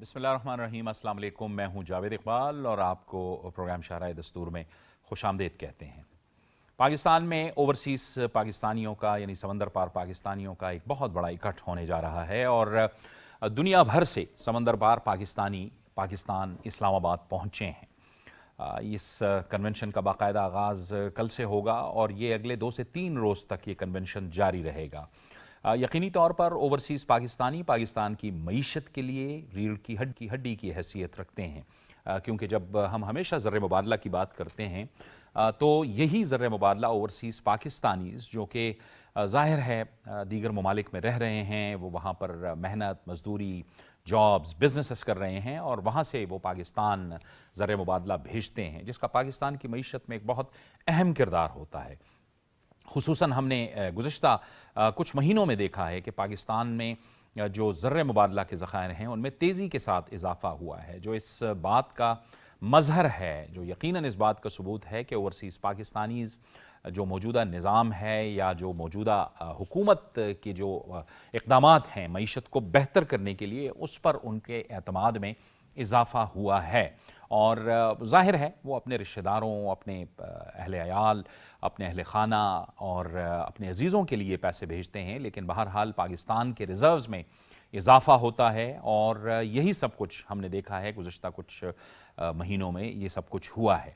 بسم اللہ الرحمن الرحیم۔ السلام علیکم، میں ہوں جاوید اقبال اور آپ کو پروگرام شاہراہ دستور میں خوش آمدید کہتے ہیں۔ پاکستان میں اوورسیز پاکستانیوں کا یعنی سمندر پار پاکستانیوں کا ایک بہت بڑا اکٹھ ہونے جا رہا ہے اور دنیا بھر سے سمندر پار پاکستانی پاکستان اسلام آباد پہنچے ہیں۔ اس کنونشن کا باقاعدہ آغاز کل سے ہوگا اور یہ اگلے 2 سے 3 روز تک یہ کنونشن جاری رہے گا۔ یقینی طور پر اوورسیز پاکستانی پاکستان کی معیشت کے لیے ریڑھ کی ہڈی کی حیثیت رکھتے ہیں، کیونکہ جب ہم ہمیشہ زر مبادلہ کی بات کرتے ہیں تو یہی زر مبادلہ اوورسیز پاکستانیز جو کہ ظاہر ہے دیگر ممالک میں رہ رہے ہیں، وہ وہاں پر محنت مزدوری جابز بزنسز کر رہے ہیں اور وہاں سے وہ پاکستان زر مبادلہ بھیجتے ہیں، جس کا پاکستان کی معیشت میں ایک بہت اہم کردار ہوتا ہے۔ خصوصاً ہم نے گزشتہ کچھ مہینوں میں دیکھا ہے کہ پاکستان میں جو زر مبادلہ کے ذخائر ہیں ان میں تیزی کے ساتھ اضافہ ہوا ہے، جو اس بات کا مظہر ہے، جو یقیناً اس بات کا ثبوت ہے کہ اوورسیز پاکستانیز جو موجودہ نظام ہے یا جو موجودہ حکومت کے جو اقدامات ہیں معیشت کو بہتر کرنے کے لیے، اس پر ان کے اعتماد میں اضافہ ہوا ہے اور ظاہر ہے وہ اپنے رشتہ داروں، اپنے اہل عیال، اپنے اہل خانہ اور اپنے عزیزوں کے لیے پیسے بھیجتے ہیں، لیکن بہرحال پاکستان کے ریزروز میں اضافہ ہوتا ہے اور یہی سب کچھ ہم نے دیکھا ہے گزشتہ کچھ مہینوں میں یہ سب کچھ ہوا ہے۔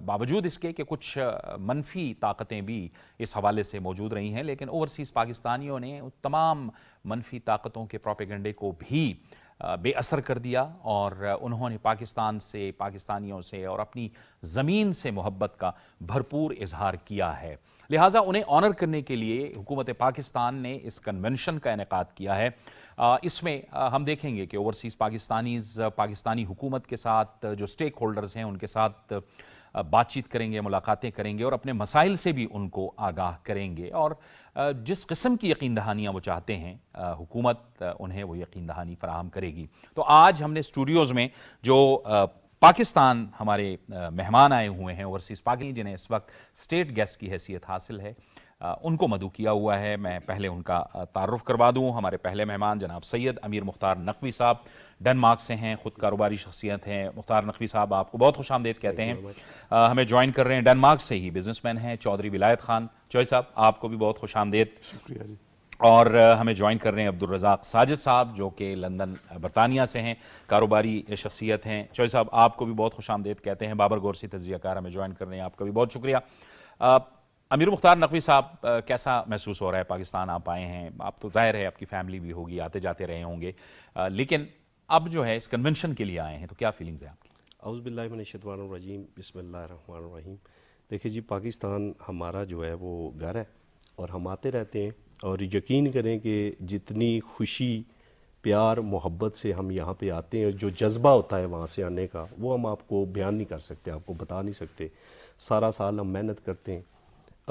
باوجود اس کے کہ کچھ منفی طاقتیں بھی اس حوالے سے موجود رہی ہیں، لیکن اوورسیز پاکستانیوں نے تمام منفی طاقتوں کے پروپیگنڈے کو بھی بے اثر کر دیا اور انہوں نے پاکستان سے، پاکستانیوں سے اور اپنی زمین سے محبت کا بھرپور اظہار کیا ہے۔ لہٰذا انہیں آنر کرنے کے لیے حکومت پاکستان نے اس کنونشن کا انعقاد کیا ہے۔ اس میں ہم دیکھیں گے کہ اوورسیز پاکستانیز پاکستانی حکومت کے ساتھ جو سٹیک ہولڈرز ہیں ان کے ساتھ بات چیت کریں گے، ملاقاتیں کریں گے اور اپنے مسائل سے بھی ان کو آگاہ کریں گے اور جس قسم کی یقین دہانیاں وہ چاہتے ہیں حکومت انہیں وہ یقین دہانی فراہم کرے گی۔ تو آج ہم نے اسٹوڈیوز میں جو پاکستان ہمارے مہمان آئے ہوئے ہیں اوورسیز پاکستانی جنہیں اس وقت اسٹیٹ گیسٹ کی حیثیت حاصل ہے، ان کو مدعو کیا ہوا ہے۔ میں پہلے ان کا تعارف کروا دوں۔ ہمارے پہلے مہمان جناب سید امیر مختار نقوی صاحب ڈنمارک سے ہیں، خود کاروباری شخصیت ہیں۔ مختار نقوی صاحب آپ کو بہت خوش آمدید کہتے ہیں۔ ہمیں جوائن کر رہے ہیں ڈنمارک سے ہی بزنس مین ہیں چودھری ولایت خان چوئی صاحب، آپ کو بھی بہت خوش آمدید۔ شکریہ جی۔ اور ہمیں جوائن کر رہے ہیں عبدالرزاق ساجد صاحب جو کہ لندن برطانیہ سے ہیں، کاروباری شخصیت ہیں۔ چوئی صاحب آپ کو بھی بہت خوش آمدید کہتے ہیں۔ بابر گورسی تجزیہ کار ہمیں جوائن کر رہے ہیں، آپ کا بھی بہت شکریہ۔ امیر مختار نقوی صاحب، کیسا محسوس ہو رہا ہے پاکستان آپ آئے ہیں؟ آپ تو ظاہر ہے آپ کی فیملی بھی ہوگی، آتے جاتے رہے ہوں گے، لیکن اب جو ہے اس کنونشن کے لیے آئے ہیں تو کیا فیلنگز ہیں آپ کی؟ اعوذ باللہ من الشیطان الرجیم، بسم اللہ الرحمن الرحیم۔ دیکھیں جی، پاکستان ہمارا جو ہے وہ گھر ہے اور ہم آتے رہتے ہیں اور یقین کریں کہ جتنی خوشی پیار محبت سے ہم یہاں پہ آتے ہیں، جو جذبہ ہوتا ہے وہاں سے آنے کا، وہ ہم آپ کو بیان نہیں کر سکتے، آپ کو بتا نہیں سکتے۔ سارا سال ہم محنت کرتے ہیں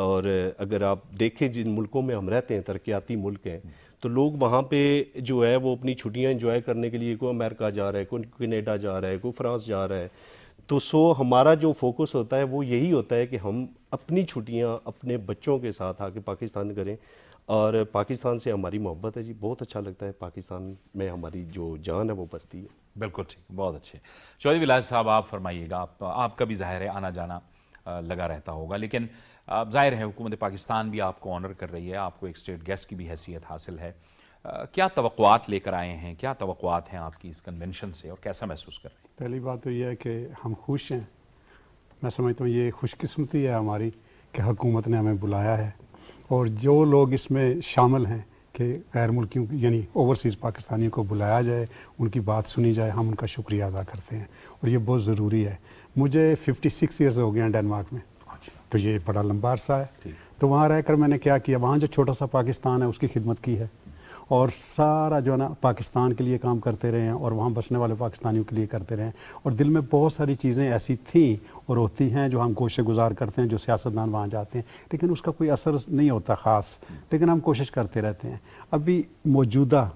اور اگر آپ دیکھیں جن ملکوں میں ہم رہتے ہیں، ترقیاتی ملک ہیں، تو لوگ وہاں پہ جو ہے وہ اپنی چھٹیاں انجوائے کرنے کے لیے کوئی امریکہ جا رہا ہے، کوئی کینیڈا جا رہا ہے، کوئی فرانس جا رہا ہے، تو ہمارا جو فوکس ہوتا ہے وہ یہی ہوتا ہے کہ ہم اپنی چھٹیاں اپنے بچوں کے ساتھ آ کے پاکستان کریں اور پاکستان سے ہماری محبت ہے جی، بہت اچھا لگتا ہے۔ پاکستان میں ہماری جو جان ہے وہ بستی ہے۔ بالکل ٹھیک، بہت اچھے۔ چودھری ولایت صاحب آپ فرمائیے گا، آپ کا بھی ظاہر ہے آنا جانا لگا رہتا ہوگا، لیکن ظاہر ہے حکومت پاکستان بھی آپ کو آنر کر رہی ہے، آپ کو ایک اسٹیٹ گیسٹ کی بھی حیثیت حاصل ہے۔ کیا توقعات لے کر آئے ہیں، کیا توقعات ہیں آپ کی اس کنونشن سے اور کیسا محسوس کر رہے ہیں؟ پہلی بات تو یہ ہے کہ ہم خوش ہیں۔ میں سمجھتا ہوں یہ خوش قسمتی ہے ہماری کہ حکومت نے ہمیں بلایا ہے اور جو لوگ اس میں شامل ہیں کہ غیر ملکیوں یعنی اوورسیز پاکستانیوں کو بلایا جائے، ان کی بات سنی جائے، ہم ان کا شکریہ ادا کرتے ہیں اور یہ بہت ضروری ہے۔ مجھے 56 ایئرز ہو گئے ہیں ڈنمارک میں، تو یہ بڑا لمبا عرصہ ہے۔ تو وہاں رہ کر میں نے کیا کیا، وہاں جو چھوٹا سا پاکستان ہے اس کی خدمت کی ہے اور سارا جو ہے نا پاکستان کے لیے کام کرتے رہے ہیں اور وہاں بسنے والے پاکستانیوں کے لیے کرتے رہے ہیں، اور دل میں بہت ساری چیزیں ایسی تھیں اور ہوتی ہیں جو ہم کوشش گزار کرتے ہیں، جو سیاستدان وہاں جاتے ہیں لیکن اس کا کوئی اثر نہیں ہوتا خاص، لیکن ہم کوشش کرتے رہتے ہیں۔ ابھی موجودہ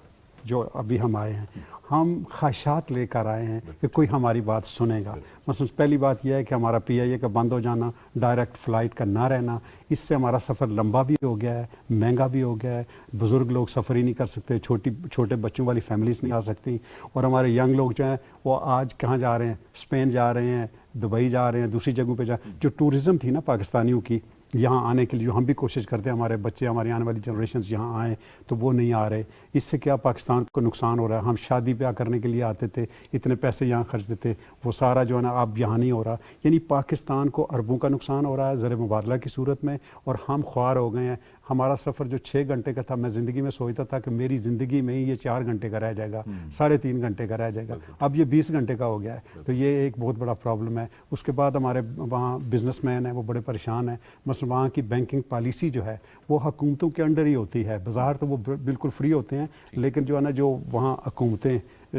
جو ابھی ہم آئے ہیں، ہم خواہشات لے کر آئے ہیں کہ کوئی ہماری بات سنے گا. مثلا پہلی بات یہ ہے کہ ہمارا PIA کا بند ہو جانا, ڈائریکٹ فلائٹ کا نہ رہنا, اس سے ہمارا سفر لمبا بھی ہو گیا ہے, مہنگا بھی ہو گیا ہے. بزرگ لوگ سفر ہی نہیں کر سکتے, چھوٹے بچوں والی فیملیز نہیں آ سکتی, اور ہمارے ینگ لوگ جو ہیں وہ آج کہاں جا رہے ہیں, اسپین جا رہے ہیں, دبئی جا رہے ہیں, دوسری جگہوں پہ جو ٹورزم تھی نا پاکستانیوں کی یہاں آنے کے لیے, جو ہم بھی کوشش کرتے ہیں ہمارے بچے, ہماری آنے والی جنریشنز یہاں آئیں, تو وہ نہیں آ رہے. اس سے کیا پاکستان کو نقصان ہو رہا ہے. ہم شادی بیاہ کرنے کے لیے آتے تھے, اتنے پیسے یہاں خرچ دیتے, وہ سارا جو ہے نا اب یہاں نہیں ہو رہا. یعنی پاکستان کو اربوں کا نقصان ہو رہا ہے زر مبادلہ کی صورت میں, اور ہم خوار ہو گئے ہیں. ہمارا سفر جو 6 گھنٹے کا تھا, میں زندگی میں سوچتا تھا کہ میری زندگی میں ہی یہ 4 گھنٹے کا رہ جائے گا, 3.5 گھنٹے کا رہ جائے گا. اب یہ 20 گھنٹے کا ہو گیا ہے. تو یہ ایک بہت بڑا پرابلم ہے. اس کے بعد ہمارے وہاں بزنس مین ہیں, وہ بڑے پریشان ہیں. مثلا وہاں کی بینکنگ پالیسی جو ہے وہ حکومتوں کے انڈر ہی ہوتی ہے. بظاہر تو وہ بالکل فری ہوتے ہیں, لیکن جو ہے نا جو وہاں حکومتیں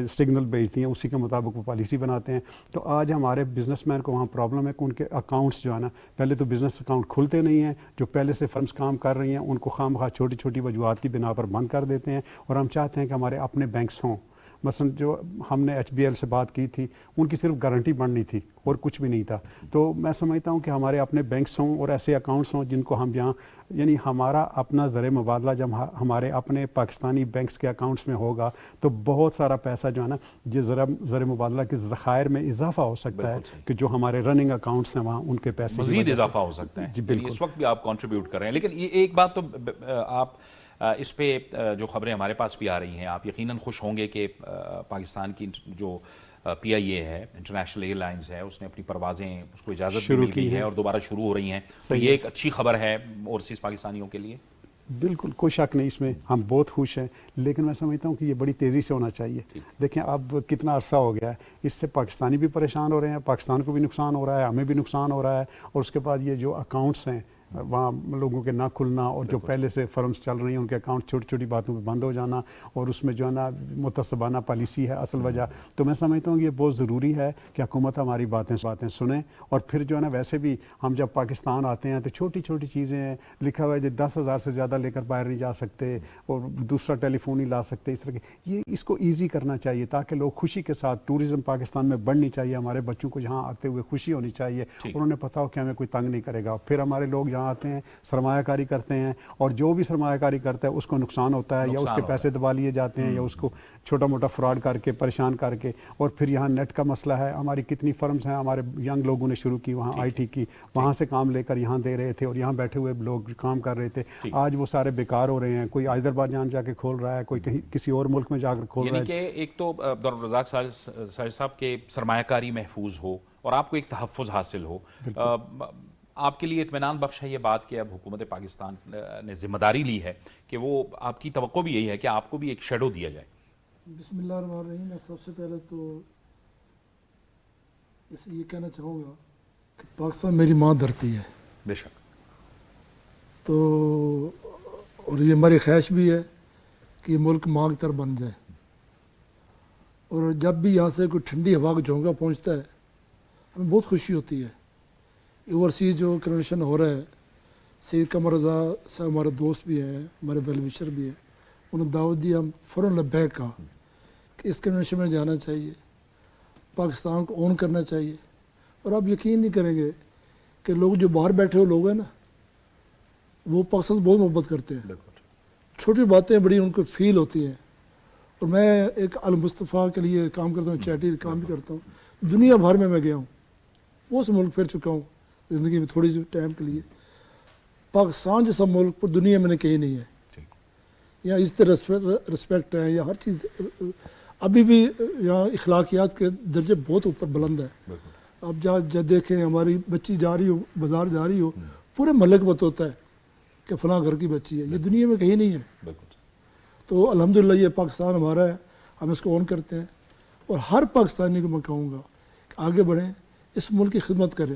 سگنل بھیجتی ہیں اسی کے مطابق وہ پالیسی بناتے ہیں. تو آج ہمارے بزنس مین کو وہاں پرابلم ہے کہ ان کے اکاؤنٹس جو ہے نا, پہلے تو بزنس اکاؤنٹ کھلتے نہیں ہیں. جو پہلے سے فرمز کام کر رہی ہیں ان کو خام خواہ چھوٹی چھوٹی وجوہات کی بنا پر بند کر دیتے ہیں, اور ہم چاہتے ہیں کہ ہمارے اپنے بینکس ہوں. مثلا جو ہم نے HBL سے بات کی تھی, ان کی صرف گارنٹی بننی تھی اور کچھ بھی نہیں تھا. تو میں سمجھتا ہوں کہ ہمارے اپنے بینکس ہوں اور ایسے اکاؤنٹس ہوں جن کو ہم یہاں, یعنی ہمارا اپنا زر مبادلہ جب ہمارے اپنے پاکستانی بینکس کے اکاؤنٹس میں ہوگا تو بہت سارا پیسہ جو ہے نا یہ زر مبادلہ کے ذخائر میں اضافہ ہو سکتا ہے, کہ جو ہمارے رننگ اکاؤنٹس ہیں وہاں ان کے پیسے مزید اضافہ ہو سکتا ہے. جی بالکل, اس وقت بھی آپ کنٹریبیوٹ کر رہے ہیں. لیکن یہ ایک بات تو آپ اس پہ جو خبریں ہمارے پاس بھی آ رہی ہیں, آپ یقیناً خوش ہوں گے کہ پاکستان کی جو PIA ہے, انٹرنیشنل ایئر لائنز ہے, اس نے اپنی پروازیں, اس کو اجازت بھی مل گئی ہے اور دوبارہ شروع ہو رہی ہیں. تو یہ ایک اچھی خبر ہے اوورسیز پاکستانیوں کے لیے. بالکل کوئی شک نہیں اس میں, ہم بہت خوش ہیں. لیکن میں سمجھتا ہوں کہ یہ بڑی تیزی سے ہونا چاہیے. دیکھیں اب کتنا عرصہ ہو گیا ہے, اس سے پاکستانی بھی پریشان ہو رہے ہیں, پاکستان کو بھی نقصان ہو رہا ہے, ہمیں بھی نقصان ہو رہا ہے. اور اس کے بعد یہ جو اکاؤنٹس ہیں وہاں لوگوں کے نہ کھلنا, اور جو پہلے سے فرمز چل رہی ہیں ان کے اکاؤنٹ چھوٹی چھوٹی باتوں پہ بند ہو جانا, اور اس میں جو ہے نا متعصبانہ پالیسی ہے اصل وجہ. تو میں سمجھتا ہوں کہ یہ بہت ضروری ہے کہ حکومت ہماری باتیں سنیں. اور پھر جو ہے نا ویسے بھی ہم جب پاکستان آتے ہیں تو چھوٹی چھوٹی چیزیں ہیں, لکھا ہوا ہے جو 10,000 سے زیادہ لے کر باہر نہیں جا سکتے, اور دوسرا ٹیلی فون نہیں لا سکتے, اس طرح کے. یہ اس کو ایزی کرنا چاہیے تاکہ لوگ خوشی کے ساتھ, ٹورزم پاکستان میں بڑھنی چاہیے, ہمارے بچوں کو یہاں آتے ہوئے خوشی ہونی چاہیے, اور انہیں پتہ ہو کہ ہمیں کوئی تنگ نہیں کرے گا. پھر ہمارے لوگ یہاں آتے ہیں, سرمایہ کاری کرتے ہیں, اور جو بھی سرمایہ کاری کرتا ہے اس کو نقصان ہوتا ہے, یا اس کے پیسے دبا لیے جاتے ہیں, یا اس کو چھوٹا موٹا فراڈ کر کے پریشان کر کے. اور پھر یہاں نیٹ کا مسئلہ ہے, ہماری کتنی فرمز ہیں ہمارے ینگ لوگوں نے شروع کی وہاں IT کی, وہاں سے کام لے کر یہاں دے رہے تھے, اور یہاں بیٹھے ہوئے لوگ کام کر رہے تھے. آج وہ سارے بیکار ہو رہے ہیں. کوئی آذربائیجان جا کے کھول رہا ہے, کوئی کہیں کسی اور ملک میں جا کر کھول رہا ہے. یعنی کہ ایک تو عبدالرزاق ساجد صاحب کے سرمایہ کاری محفوظ ہو اور آپ کو ایک تحفظ حاصل ہو. آپ کے لیے اطمینان بخش ہے یہ بات کہ اب حکومت پاکستان نے ذمہ داری لی ہے کہ وہ, آپ کی توقع بھی یہی ہے کہ آپ کو بھی ایک شیڈو دیا جائے. بسم اللہ الرحمن الرحیم. میں سب سے پہلے تو یہ کہنا چاہوں گا کہ پاکستان میری ماں دھرتی ہے. بے شک. تو اور یہ ہماری خواہش بھی ہے کہ یہ ملک ماں کی طرح بن جائے. اور جب بھی یہاں سے کوئی ٹھنڈی ہوا کا جھونکا پہنچتا ہے ہمیں بہت خوشی ہوتی ہے. اوورسیز جو کنونشن ہو رہا ہے, سید قمر رضا صاحب ہمارے دوست بھی ہیں, ہمارے ویل وشر بھی ہیں, انہوں نے دعوت دی, ہم فوراً لبیک کہا کہ اس کنونشن میں جانا چاہیے, پاکستان کو اون کرنا چاہیے. اور آپ یقین نہیں کریں گے کہ لوگ جو باہر بیٹھے ہوئے لوگ ہیں نا, وہ پاکستان سے بہت محبت کرتے ہیں. چھوٹی باتیں بڑی ان کو فیل ہوتی ہیں. اور میں ایک المصطفیٰ کے لیے کام کرتا ہوں, چیریٹی کام بھی کرتا ہوں. دنیا بھر میں گیا ہوں, بہت سے ملک پھر چکا ہوں زندگی میں تھوڑی سی ٹائم کے لیے. پاکستان جیسا ملک پر دنیا میں نے کہیں نہیں ہے. یہاں اس طرح رسپیکٹ ہے, یا ہر چیز ابھی بھی یہاں اخلاقیات کے درجے بہت اوپر بلند ہے. اب جب دیکھیں ہماری بچی جا رہی ہو, بازار جا رہی ہو, پورے محلے کو پتہ ہوتا ہے کہ فلاں گھر کی بچی ہے. یہ دنیا میں کہیں نہیں ہے. تو الحمدللہ یہ پاکستان ہمارا ہے, ہم اس کو اون کرتے ہیں. اور ہر پاکستانی کو میں کہوں گا کہ آگے بڑھیں, اس ملک کی خدمت کریں.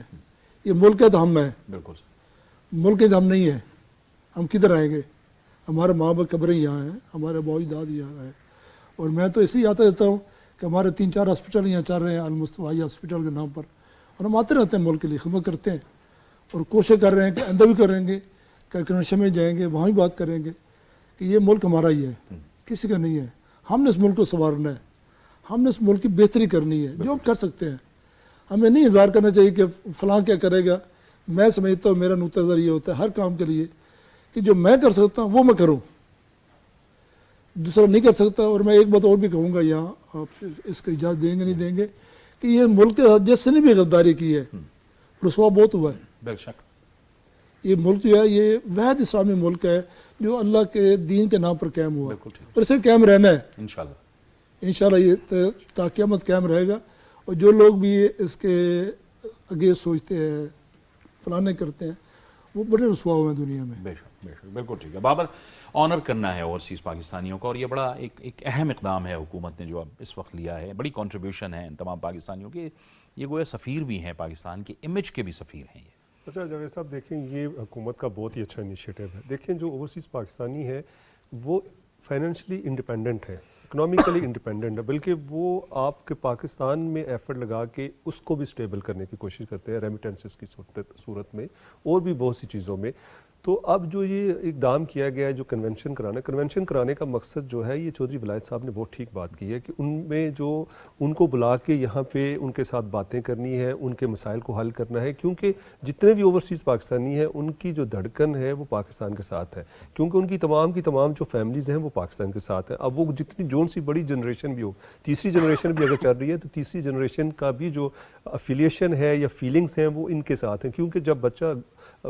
یہ ملک ہے تو ہم ہیں, ملک ہے تو ہم نہیں ہیں. ہم کدھر آئیں گے؟ ہمارے ماں باپ قبریں یہاں ہیں, ہمارے باؤ داد یہاں ہیں. اور میں تو اسے ہی آتا دیتا ہوں کہ ہمارے 3-4 ہاسپٹل یہاں چل رہے ہیں المصطفیٰ ہاسپٹل کے نام پر, اور ہم آتے رہتے ہیں ملک کے لیے خدمت کرتے ہیں. اور کوشش کر رہے ہیں کہ اندر بھی کریں گے, کنونشن میں جائیں گے, وہاں بھی بات کریں گے کہ یہ ملک ہمارا ہی ہے, کسی کا نہیں ہے. ہم نے اس ملک کو سنوارنا ہے. ہم نے اس ملک کی بہتری کرنی ہے جو ہم کر سکتے ہیں. ہمیں نہیں انتظار کرنا چاہیے کہ فلاں کیا کرے گا. میں سمجھتا ہوں میرا نقطہ نظر یہ ہوتا ہے ہر کام کے لیے کہ جو میں کر سکتا ہوں وہ میں کروں, دوسرا نہیں کر سکتا. اور میں ایک بات اور بھی کہوں گا یہاں, آپ اس کی اجازت دیں گے نہیں دیں گے, کہ یہ ملک کے ساتھ جس نے بھی غداری کی ہے رسوا بہت ہوا ہے. بے شک یہ ملک جو ہے یہ واحد اسلامی ملک ہے جو اللہ کے دین کے نام پر قائم ہوا ہے اور اسے قائم رہنا ہے انشاءاللہ. انشاءاللہ. یہ تا قیامت قائم رہے گا. اور جو لوگ بھی اس کے آگے سوچتے ہیں پلانے کرتے ہیں وہ بڑے رسوا ہوئے ہیں دنیا میں. بے شک بے شک, بالکل ٹھیک ہے. بابر, آنر کرنا ہے اوورسیز پاکستانیوں کا, اور یہ بڑا ایک اہم اقدام ہے حکومت نے جو اب اس وقت لیا ہے. بڑی کنٹریبیوشن ہے ان تمام پاکستانیوں کی. یہ گویا سفیر بھی ہیں, پاکستان کے امیج کے بھی سفیر ہیں یہ. اچھا جاوید صاحب, دیکھیں یہ حکومت کا بہت ہی اچھا انیشیٹو ہے. دیکھیں جو اوورسیز پاکستانی ہے وہ فائنینشلی انڈیپینڈنٹ ہے, اکنامیکلی انڈیپینڈنٹ ہے, بلکہ وہ آپ کے پاکستان میں ایفرٹ لگا کے اس کو بھی سٹیبل کرنے کی کوشش کرتے ہیں ریمیٹنسز کی صورت میں اور بھی بہت سی چیزوں میں. تو اب جو یہ اقدام کیا گیا ہے جو کنونشن کرانے کا مقصد جو ہے, یہ چودھری ولایت صاحب نے بہت ٹھیک بات کی ہے کہ ان میں جو ان کو بلا کے یہاں پہ ان کے ساتھ باتیں کرنی ہے, ان کے مسائل کو حل کرنا ہے, کیونکہ جتنے بھی اوورسیز پاکستانی ہیں ان کی جو دھڑکن ہے وہ پاکستان کے ساتھ ہے, کیونکہ ان کی تمام جو فیملیز ہیں وہ پاکستان کے ساتھ ہیں. اب وہ جتنی جون سی بڑی جنریشن بھی ہو, تیسری جنریشن بھی اگر چل رہی ہے تو تیسری جنریشن کا بھی جو افیلیشن ہے یا فیلنگز ہیں وہ ان کے ساتھ ہیں, کیونکہ جب بچہ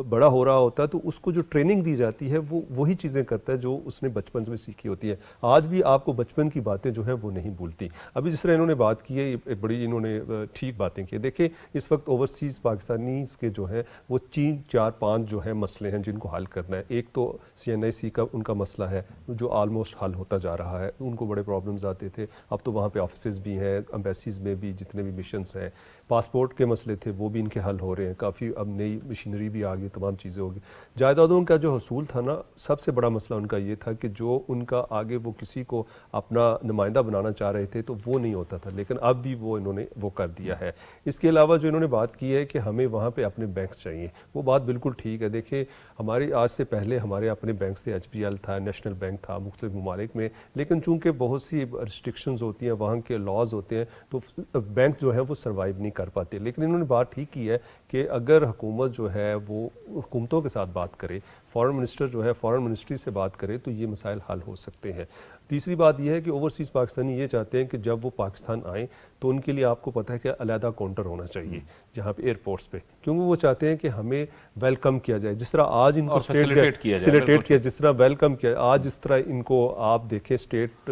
بڑا ہو رہا ہوتا ہے تو اس کو جو ٹریننگ دی جاتی ہے وہ وہی چیزیں کرتا ہے جو اس نے بچپن میں سیکھی ہوتی ہے. آج بھی آپ کو بچپن کی باتیں جو ہیں وہ نہیں بھولتی. ابھی جس طرح انہوں نے بات کی ہے بڑی انہوں نے ٹھیک باتیں کی. دیکھیں اس وقت اوورسیز پاکستانیز کے جو ہیں وہ 3 4 5 جو ہیں مسئلے ہیں جن کو حل کرنا ہے. ایک تو CNIC کا ان کا مسئلہ ہے جو آلموسٹ حل ہوتا جا رہا ہے. ان کو بڑے پرابلمز آتے تھے, اب تو وہاں پہ آفیسز بھی ہیں, امبیسیز میں بھی جتنے بھی مشنز ہیں. پاسپورٹ کے مسئلے تھے وہ بھی ان کے حل ہو رہے ہیں, کافی اب نئی مشینری بھی آ گئی, تمام چیزیں ہو گئی. جائیدادوں کا جو حصول تھا نا, سب سے بڑا مسئلہ ان کا یہ تھا کہ جو ان کا آگے وہ کسی کو اپنا نمائندہ بنانا چاہ رہے تھے تو وہ نہیں ہوتا تھا, لیکن اب بھی وہ انہوں نے وہ کر دیا ہے. اس کے علاوہ جو انہوں نے بات کی ہے کہ ہمیں وہاں پہ اپنے بینکس چاہیے, وہ بات بالکل ٹھیک ہے. دیکھیں ہماری آج سے پہلے ہمارے اپنے بینک سے HBL تھا, نیشنل بینک تھا مختلف ممالک میں, لیکن چونکہ بہت سی ریسٹرکشنز ہوتی ہیں, وہاں کے لاز ہوتے ہیں, تو بینک جو ہے وہ سروائیو نہیں کر پاتے. لیکن انہوں نے بات ٹھیک کی ہے کہ اگر حکومت جو ہے وہ حکومتوں کے ساتھ بات کرے, فارن منسٹر جو ہے فارن منسٹری سے بات کرے تو یہ مسائل حل ہو سکتے ہیں. تیسری بات یہ ہے کہ اوورسیز پاکستانی یہ چاہتے ہیں کہ جب وہ پاکستان آئیں تو ان کے لیے آپ کو پتہ ہے کہ علیحدہ کاؤنٹر ہونا چاہیے جہاں پہ ایئرپورٹس پہ, کیونکہ وہ چاہتے ہیں کہ ہمیں ویلکم کیا جائے جس طرح آج ان کو فیسیلیٹیٹ کیا, جس طرح ویلکم کیا آج, جس طرح ان کو آپ دیکھیں اسٹیٹ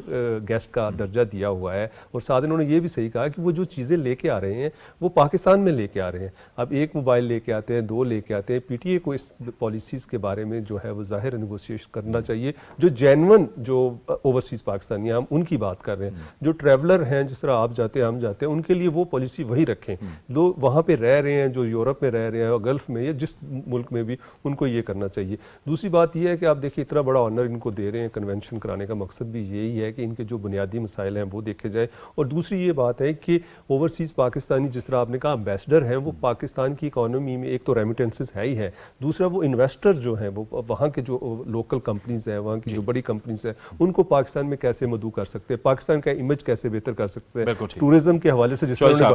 گیسٹ کا درجہ دیا ہوا ہے. اور ساتھ انہوں نے یہ بھی صحیح کہا کہ وہ جو چیزیں لے کے آ رہے ہیں وہ پاکستان میں لے کے آ رہے ہیں. اب 1 موبائل لے کے آتے ہیں, 2 لے کے آتے ہیں. PTA کو اس پالیسیز کے بارے میں جو ہے وہ ظاہر نیگوشیشن کرنا چاہیے. جو جینون جو اوورسیز پاکستانی ہیں ہم ان کی بات کر رہے ہیں, جو ٹریولر ہیں جس طرح آپ جاتے ہیں ہم جاتے ہیں, ان کے لیے وہ پالیسی وہی رکھیں. لوگ وہاں پہ رہ رہے ہیں جو یورپ میں رہ رہے ہیں اور گلف میں یا جس ملک میں بھی, ان کو یہ کرنا چاہیے. دوسری بات یہ ہے کہ آپ دیکھیں اتنا بڑا آنر ان کو دے رہے ہیں, کنونشن کرانے کا مقصد بھی یہی ہے کہ ان کے جو بنیادی مسائل ہیں وہ دیکھے جائے. اور دوسری یہ بات ہے کہ اوورسیز پاکستانی جس طرح آپ نے کہا امبیسڈر ہیں, وہ پاکستان کی اکانومی میں ایک تو ریمیٹنسز ہے ہی ہے, دوسرا وہ انویسٹر جو ہیں وہ وہاں کے جو لوکل کمپنیز ہیں, وہاں کی جو بڑی کمپنیز ہیں, ان کو پاکستان میں کیسے مدعو کر سکتے ہیں, پاکستان کا امیج کیسے بہتر کر سکتے ہیں. ٹورزم کے حوالے سے جس طرح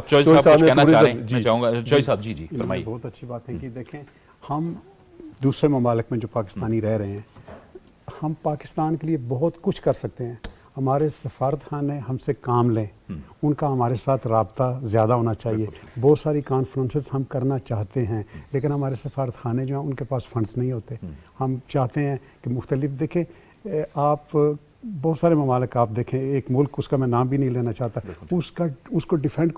بہت اچھی بات ہے کہ دیکھیں ہم دوسرے ممالک میں جو پاکستانی رہ رہے ہیں, ہم پاکستان کے لیے بہت کچھ کر سکتے ہیں. ہمارے سفارت خانے ہم سے کام لیں, ان کا ہمارے ساتھ رابطہ زیادہ ہونا چاہیے. بہت ساری کانفرنسز ہم کرنا چاہتے ہیں, لیکن ہمارے سفارت خانے جو ہیں ان کے پاس فنڈز نہیں ہوتے. ہم چاہتے ہیں کہ مختلف, دیکھیں آپ بہت سارے ممالک آپ دیکھیں, ایک ملک اس کا میں نام بھی نہیں لینا چاہتا, اس کو ڈیفینڈ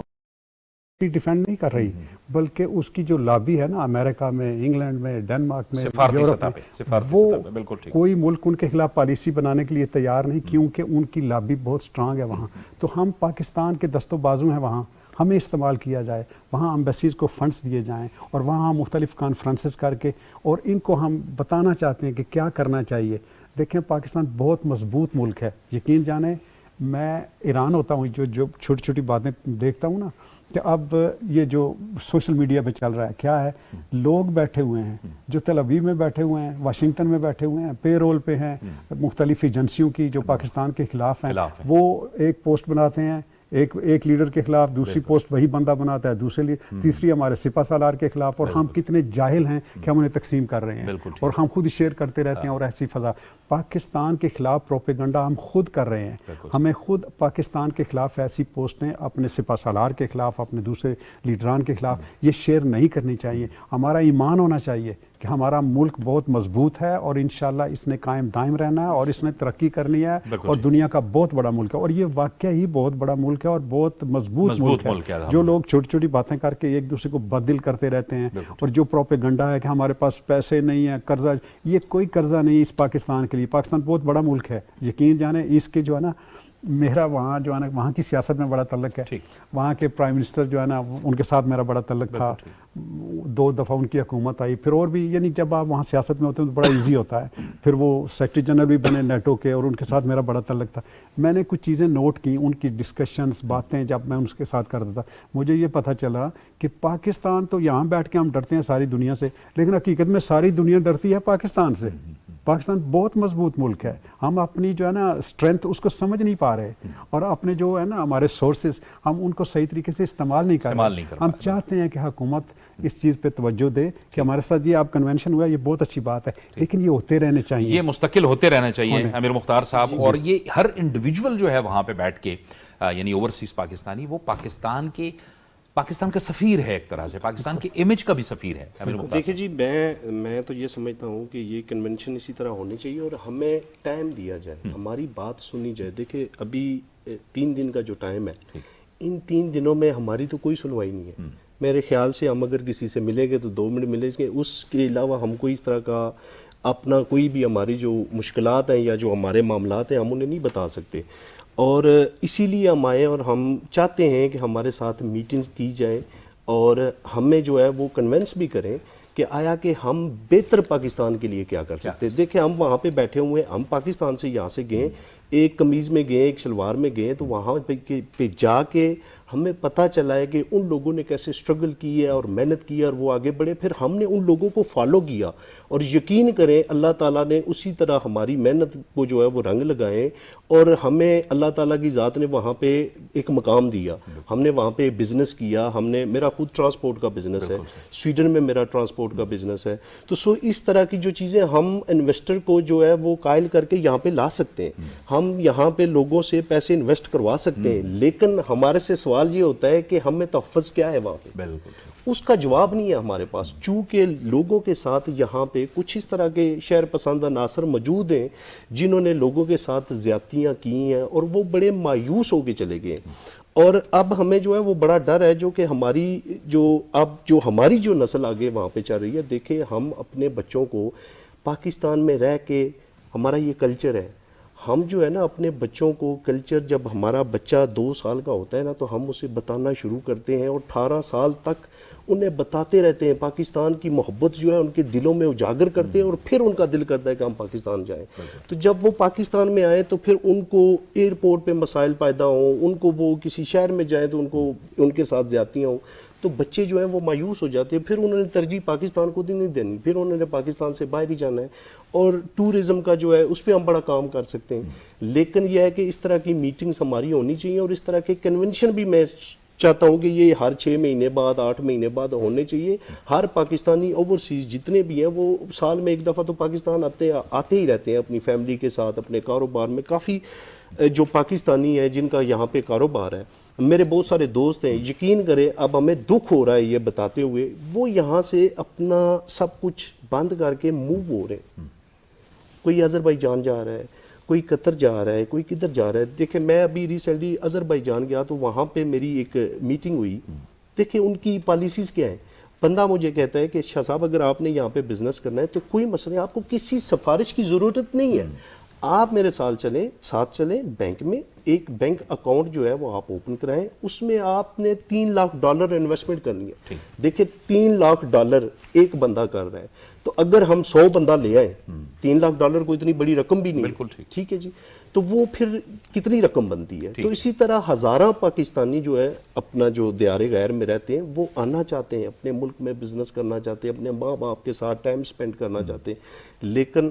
نہیں کر رہی, بلکہ اس کی جو لابی ہے نا امریکہ میں, انگلینڈ میں, ڈنمارک میں, یورپ میں, وہ کوئی ملک ان کے خلاف پالیسی بنانے کے لیے تیار نہیں, کیونکہ ان کی لابی بہت سٹرانگ ہے وہاں. تو ہم پاکستان کے دست و بازو ہیں وہاں, ہمیں استعمال کیا جائے, وہاں امبیسیز کو فنڈز دیے جائیں, اور وہاں مختلف کانفرنسز کر کے, اور ان کو ہم بتانا چاہتے ہیں کہ کیا کرنا چاہیے. دیکھیں پاکستان بہت مضبوط ملک ہے, یقین جانیں میں ایران ہوتا ہوں, جو چھوٹی چھوٹی باتیں دیکھتا ہوں نا, کہ اب یہ جو سوشل میڈیا پہ چل رہا ہے کیا ہے, لوگ بیٹھے ہوئے ہیں جو تل ابیب میں بیٹھے ہوئے ہیں, واشنگٹن میں بیٹھے ہوئے ہیں, پے رول پہ ہیں, مختلف ایجنسیوں کی جو پاکستان کے خلاف ہیں, وہ ایک پوسٹ بناتے ہیں ایک لیڈر کے خلاف دوسری پوسٹ وہی بندہ بناتا ہے، دوسرے تیسری ہمارے سپہ سالار کے خلاف، اور ہم کتنے جاہل ہیں کہ ہم انہیں تقسیم کر رہے ہیں اور ہم خود شیئر کرتے رہتے ہیں، اور ایسی فضا پاکستان کے خلاف پروپیگنڈا ہم خود کر رہے ہیں، ہمیں خود پاکستان کے خلاف ایسی پوسٹیں اپنے سپہ سالار کے خلاف، اپنے دوسرے لیڈران کے خلاف یہ شیئر نہیں کرنی چاہیے۔ ہمارا ایمان ہونا چاہیے کہ ہمارا ملک بہت مضبوط ہے اور انشاءاللہ اس نے قائم دائم رہنا ہے اور اس نے ترقی کرنی ہے اور دنیا کا بہت بڑا ملک ہے، اور یہ واقعہ ہی بہت بڑا ملک ہے اور بہت مضبوط ملک ہے۔ جو لوگ چھوٹی چھوٹی باتیں کر کے ایک دوسرے کو بددل کرتے رہتے ہیں، اور جو پروپیگنڈا ہے کہ ہمارے پاس پیسے نہیں ہیں، قرضہ، یہ کوئی قرضہ نہیں اس پاکستان کے لیے۔ پاکستان بہت بڑا ملک ہے، یقین جانے اس کے جو ہے نا، میرا وہاں جو ہے نا وہاں کی سیاست میں بڑا تعلق ہے، وہاں کے پرائم منسٹر جو ہے نا ان کے ساتھ میرا بڑا تعلق تھا، 2 دفعہ ان کی حکومت آئی، پھر اور بھی یعنی جب آپ وہاں سیاست میں ہوتے ہیں تو بڑا ایزی ہوتا ہے، پھر وہ سیکرٹری جنرل بھی بنے نیٹو کے اور ان کے ساتھ میرا بڑا تعلق تھا۔ میں نے کچھ چیزیں نوٹ کی، ان کی ڈسکشنز، باتیں جب میں ان کے ساتھ کرتا تھا، مجھے یہ پتہ چلا کہ پاکستان تو یہاں بیٹھ کے ہم ڈرتے ہیں ساری دنیا سے، لیکن حقیقت میں ساری دنیا ڈرتی ہے پاکستان سے۔ پاکستان بہت مضبوط ملک ہے، ہم اپنی جو ہے نا اسٹرینتھ اس کو سمجھ نہیں پا رہے، اور اپنے جو ہے نا ہمارے سورسز ہم ان کو صحیح طریقے سے استعمال نہیں کر رہے۔ ہم چاہتے ہیں کہ حکومت اس چیز پہ توجہ دے کہ ہمارے ساتھ یہ آپ کنونشن ہوا، یہ بہت اچھی بات ہے، لیکن یہ ہوتے رہنے چاہیے، یہ مستقل ہوتے رہنا چاہیے امیر مختار صاحب، اور یہ ہر انڈیویجول جو ہے وہاں پہ بیٹھ کے یعنی اوورسیز پاکستانی، وہ پاکستان کا سفیر ہے، ایک طرح سے پاکستان کے امیج کا بھی سفیر ہے۔ دیکھیں جی، میں تو یہ سمجھتا ہوں کہ یہ کنونشن اسی طرح ہونی چاہیے اور ہمیں ٹائم دیا جائے، ہماری بات سنی جائے۔ دیکھیں ابھی 3 دن کا جو ٹائم ہے، ان 3 دنوں میں ہماری تو کوئی سنوائی نہیں ہے۔ میرے خیال سے ہم اگر کسی سے ملیں گے تو 2 منٹ ملیں گے، اس کے علاوہ ہم کوئی اس طرح کا اپنا کوئی بھی ہماری جو مشکلات ہیں یا جو ہمارے معاملات ہیں ہم انہیں نہیں بتا سکتے، اور اسی لیے ہم آئے اور ہم چاہتے ہیں کہ ہمارے ساتھ میٹنگ کی جائے اور ہمیں جو ہے وہ کنونس بھی کریں کہ آیا کہ ہم بہتر پاکستان کے لیے کیا کر سکتے ہیں۔ دیکھیں ہم وہاں پہ بیٹھے ہوئے ہیں، ہم پاکستان سے یہاں سے گئے، ایک قمیض میں گئے، ایک شلوار میں گئے، تو وہاں پہ جا کے ہمیں پتہ چلا ہے کہ ان لوگوں نے کیسے سٹرگل کی ہے اور محنت کی ہے اور وہ آگے بڑھے، پھر ہم نے ان لوگوں کو فالو کیا، اور یقین کریں اللہ تعالیٰ نے اسی طرح ہماری محنت کو جو ہے وہ رنگ لگائے، اور ہمیں اللہ تعالیٰ کی ذات نے وہاں پہ ایک مقام دیا۔ ہم نے وہاں پہ بزنس کیا، میرا خود ٹرانسپورٹ کا بزنس ہے، سویڈن میں میرا ٹرانسپورٹ کا بزنس ہے، تو اس طرح کی جو چیزیں ہم انویسٹر کو جو ہے وہ قائل کر کے یہاں پہ لا سکتے ہیں، ہم یہاں پہ لوگوں سے پیسے انویسٹ کروا سکتے ہیں، لیکن ہمارے سے سوال یہ ہوتا ہے کہ ہمیں تحفظ کیا ہے وہاں پہ، بالکل اس کا جواب نہیں ہے ہمارے پاس، چونکہ لوگوں کے ساتھ یہاں پہ کچھ اس طرح کے شہر پسند عناصر موجود ہیں جنہوں نے لوگوں کے ساتھ زیادتیاں کی ہیں اور وہ بڑے مایوس ہو کے چلے گئے ہیں، اور اب ہمیں جو ہے وہ بڑا ڈر ہے جو کہ ہماری جو نسل آگے وہاں پہ چل رہی ہے۔ دیکھیں ہم اپنے بچوں کو پاکستان میں رہ کے، ہمارا یہ کلچر ہے، ہم جو ہے نا اپنے بچوں کو کلچر، جب ہمارا بچہ 2 سال کا ہوتا ہے نا تو ہم اسے بتانا شروع کرتے ہیں اور 18 سال تک انہیں بتاتے رہتے ہیں، پاکستان کی محبت جو ہے ان کے دلوں میں اجاگر کرتے ہیں، اور پھر ان کا دل کرتا ہے کہ ہم پاکستان جائیں۔ تو جب وہ پاکستان میں آئیں تو پھر ان کو ایئرپورٹ پہ مسائل پیدا ہوں، ان کو وہ کسی شہر میں جائیں تو ان کے ساتھ زیادتیاں ہوں، تو بچے جو ہیں وہ مایوس ہو جاتے ہیں، پھر انہوں نے ترجیح پاکستان کو نہیں دینی، پھر انہوں نے پاکستان سے باہر ہی جانا ہے، اور ٹورزم کا جو ہے اس پہ ہم بڑا کام کر سکتے ہیں۔ لیکن یہ ہے کہ اس طرح کی میٹنگز ہماری ہونی چاہیے، اور اس طرح کے کنونشن بھی میں چاہتا ہوں کہ یہ ہر 6 مہینے بعد 8 مہینے بعد ہونے چاہیے۔ ہر پاکستانی اوورسیز جتنے بھی ہیں وہ سال میں 1 دفعہ تو پاکستان آتے ہی رہتے ہیں اپنی فیملی کے ساتھ، اپنے کاروبار میں۔ کافی جو پاکستانی ہیں جن کا یہاں پہ کاروبار ہے، میرے بہت سارے دوست ہیں، یقین کریں اب ہمیں دکھ ہو رہا ہے یہ بتاتے ہوئے، وہ یہاں سے اپنا سب کچھ بند کر کے موو ہو رہے ہیں، کوئی آذربائیجان جا رہا ہے، کوئی قطر جا رہا ہے، کوئی کدھر جا رہا ہے۔ دیکھیں میں ابھی ریسنٹلی آذربائیجان گیا تو وہاں پہ میری ایک میٹنگ ہوئی، دیکھیں ان کی پالیسیز کیا ہیں۔ بندہ مجھے کہتا ہے کہ شاہ صاحب اگر آپ نے یہاں پہ بزنس کرنا ہے تو کوئی مسئلہ نہیں، آپ کو کسی سفارش کی ضرورت نہیں ہے، آپ میرے ساتھ چلیں بینک میں، ایک بینک اکاؤنٹ جو ہے وہ آپ اوپن کرائیں، اس میں آپ نے $3 لاکھ انویسٹمنٹ کرنی ہے۔ دیکھیں $3 لاکھ ایک بندہ کر رہا ہے، تو اگر ہم 100 بندہ لے آئیں، $3 لاکھ کو اتنی بڑی رقم بھی نہیں، بالکل ٹھیک ہے جی، تو وہ پھر کتنی رقم بنتی ہے۔ تو اسی طرح ہزارہ پاکستانی جو ہے اپنا جو دیار غیر میں رہتے ہیں وہ آنا چاہتے ہیں، اپنے ملک میں بزنس کرنا چاہتے ہیں، اپنے ماں باپ کے ساتھ ٹائم سپینڈ کرنا چاہتے ہیں، لیکن